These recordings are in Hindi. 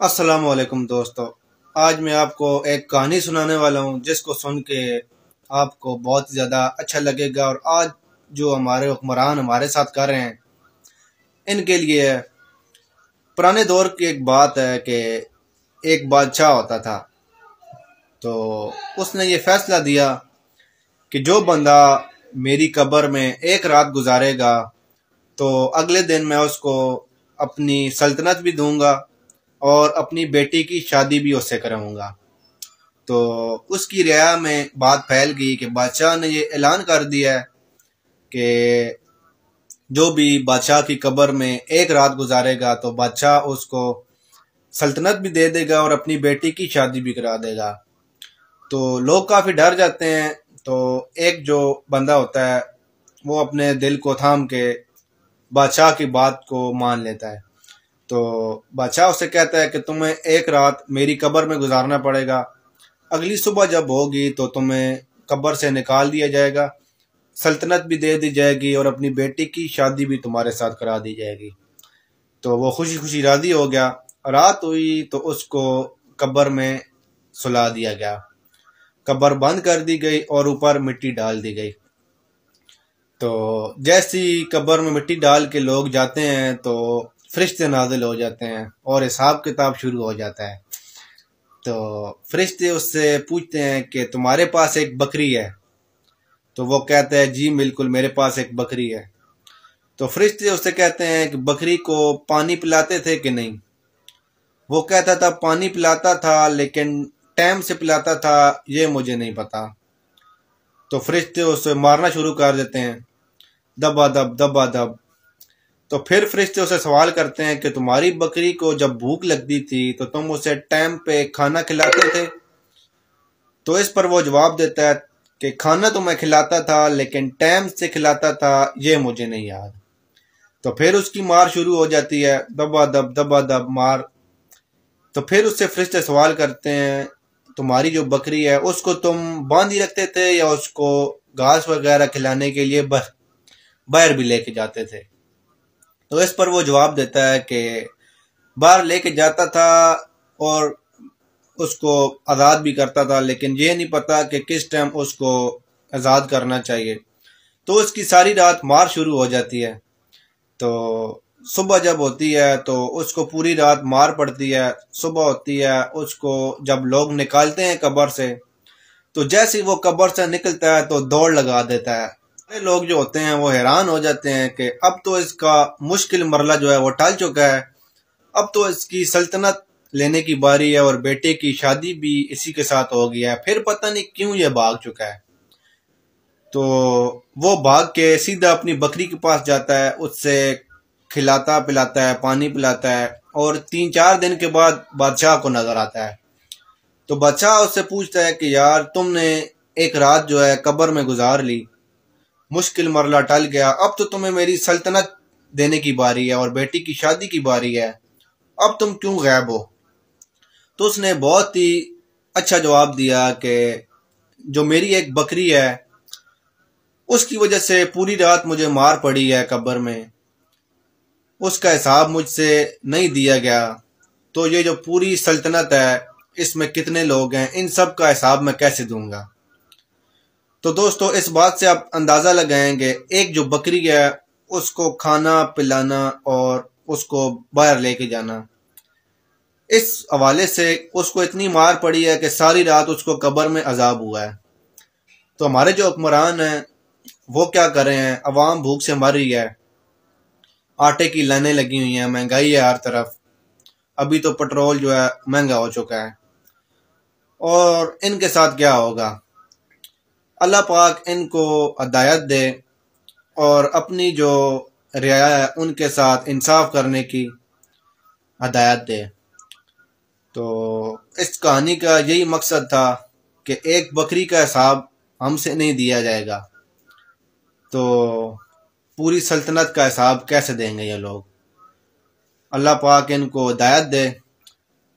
अस्सलाम वालेकुम दोस्तों। आज मैं आपको एक कहानी सुनाने वाला हूँ जिसको सुन के आपको बहुत ज़्यादा अच्छा लगेगा। और आज जो हमारे हुक्मरान हमारे साथ कर रहे हैं इनके लिए है। पुराने दौर की एक बात है कि एक बादशाह होता था। तो उसने ये फैसला दिया कि जो बंदा मेरी कब्र में एक रात गुजारेगा तो अगले दिन मैं उसको अपनी सल्तनत भी दूंगा और अपनी बेटी की शादी भी उससे कराऊंगा। तो उसकी रियाया में बात फैल गई कि बादशाह ने ये ऐलान कर दिया है कि जो भी बादशाह की कब्र में एक रात गुजारेगा तो बादशाह उसको सल्तनत भी दे देगा और अपनी बेटी की शादी भी करा देगा। तो लोग काफ़ी डर जाते हैं। तो एक जो बंदा होता है वो अपने दिल को थाम के बादशाह की बात को मान लेता है। तो बादशाह उससे कहता है कि तुम्हें एक रात मेरी कब्र में गुजारना पड़ेगा। अगली सुबह जब होगी तो तुम्हें कब्र से निकाल दिया जाएगा, सल्तनत भी दे दी जाएगी और अपनी बेटी की शादी भी तुम्हारे साथ करा दी जाएगी। तो वो खुशी खुशी राजी हो गया। रात हुई तो उसको कब्र में सुला दिया गया। कब्र बंद कर दी गई और ऊपर मिट्टी डाल दी गई। तो जैसी कब्र में मिट्टी डाल के लोग जाते हैं तो फरिश्ते नाजिल हो जाते हैं और हिसाब किताब शुरू हो जाता है। तो फरिश्ते उससे पूछते हैं कि तुम्हारे पास एक बकरी है। तो वो कहता है जी बिल्कुल मेरे पास एक बकरी है। तो फरिश्ते उससे कहते हैं कि बकरी को पानी पिलाते थे कि नहीं। वो कहता था पानी पिलाता था लेकिन टाइम से पिलाता था ये मुझे नहीं पता। तो फरिश्ते उसे मारना शुरू कर देते हैं, दबा दब दबा दब। तो फिर फरिश्ते उसे सवाल करते हैं कि तुम्हारी बकरी को जब भूख लगती थी तो तुम उसे टाइम पे खाना खिलाते थे। तो इस पर वो जवाब देता है कि खाना तो मैं खिलाता था लेकिन टाइम से खिलाता था ये मुझे नहीं याद। तो फिर उसकी मार शुरू हो जाती है, दबा दब मार। तो फिर उससे फरिश्ते सवाल करते हैं तुम्हारी जो बकरी है उसको तुम बांधी रखते थे या उसको घास वगैरह खिलाने के लिए बाहर भी लेके जाते थे। तो इस पर वो जवाब देता है कि बाहर लेके जाता था और उसको आज़ाद भी करता था, लेकिन ये नहीं पता कि किस टाइम उसको आज़ाद करना चाहिए। तो उसकी सारी रात मार शुरू हो जाती है। तो सुबह जब होती है तो उसको पूरी रात मार पड़ती है। सुबह होती है, उसको जब लोग निकालते हैं कब्र से तो जैसे ही वो कब्र से निकलता है तो दौड़ लगा देता है। सारे लोग जो होते हैं वो हैरान हो जाते हैं कि अब तो इसका मुश्किल मरला जो है वो टल चुका है। अब तो इसकी सल्तनत लेने की बारी है और बेटे की शादी भी इसी के साथ हो गया है। फिर पता नहीं क्यों ये भाग चुका है। तो वो भाग के सीधा अपनी बकरी के पास जाता है, उससे खिलाता पिलाता है, पानी पिलाता है और 3-4 दिन के बाद बादशाह को नजर आता है। तो बादशाह उससे पूछता है कि यार तुमने एक रात जो है कब्र में गुजार ली, मुश्किल मरला टल गया, अब तो तुम्हें मेरी सल्तनत देने की बारी है और बेटी की शादी की बारी है, अब तुम क्यों गायब हो। तो उसने बहुत ही अच्छा जवाब दिया कि जो मेरी एक बकरी है उसकी वजह से पूरी रात मुझे मार पड़ी है कब्र में, उसका हिसाब मुझसे नहीं दिया गया। तो ये जो पूरी सल्तनत है इसमें कितने लोग हैं इन सब का हिसाब मैं कैसे दूंगा। तो दोस्तों इस बात से आप अंदाज़ा लगाएंगे एक जो बकरी है उसको खाना पिलाना और उसको बाहर लेके जाना, इस हवाले से उसको इतनी मार पड़ी है कि सारी रात उसको कब्र में अजाब हुआ है। तो हमारे जो हुक्मरान हैं वो क्या कर रहे हैं, अवाम भूख से मर रही है, आटे की लाइनें लगी हुई हैं, महंगाई है हर तरफ, अभी तो पेट्रोल जो है महंगा हो चुका है। और इनके साथ क्या होगा। अल्लाह पाक इनको हदायत दे और अपनी जो रियाया है उनके साथ इंसाफ करने की हदायत दे। तो इस कहानी का यही मकसद था कि एक बकरी का हिसाब हमसे नहीं दिया जाएगा तो पूरी सल्तनत का हिसाब कैसे देंगे ये लोग। अल्लाह पाक इनको हिदायत दे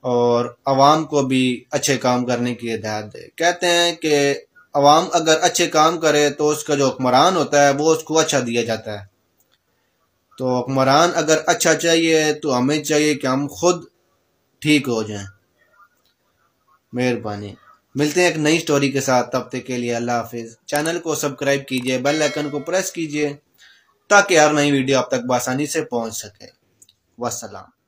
और अवाम को भी अच्छे काम करने की हिदायत दे। कहते हैं कि अवाम अगर अच्छे काम करे तो उसका जो हुक्मरान होता है वो उसको अच्छा दिया जाता है। तो हुक्मरान अगर अच्छा चाहिए तो हमें चाहिए कि हम खुद ठीक हो जाएं। मेहरबानी। मिलते हैं एक नई स्टोरी के साथ, तब तक के लिए अल्लाह हाफिज। चैनल को सब्सक्राइब कीजिए, बेल आइकन को प्रेस कीजिए ताकि हर नई वीडियो आप तक आसानी से पहुंच सके। वस्सलाम।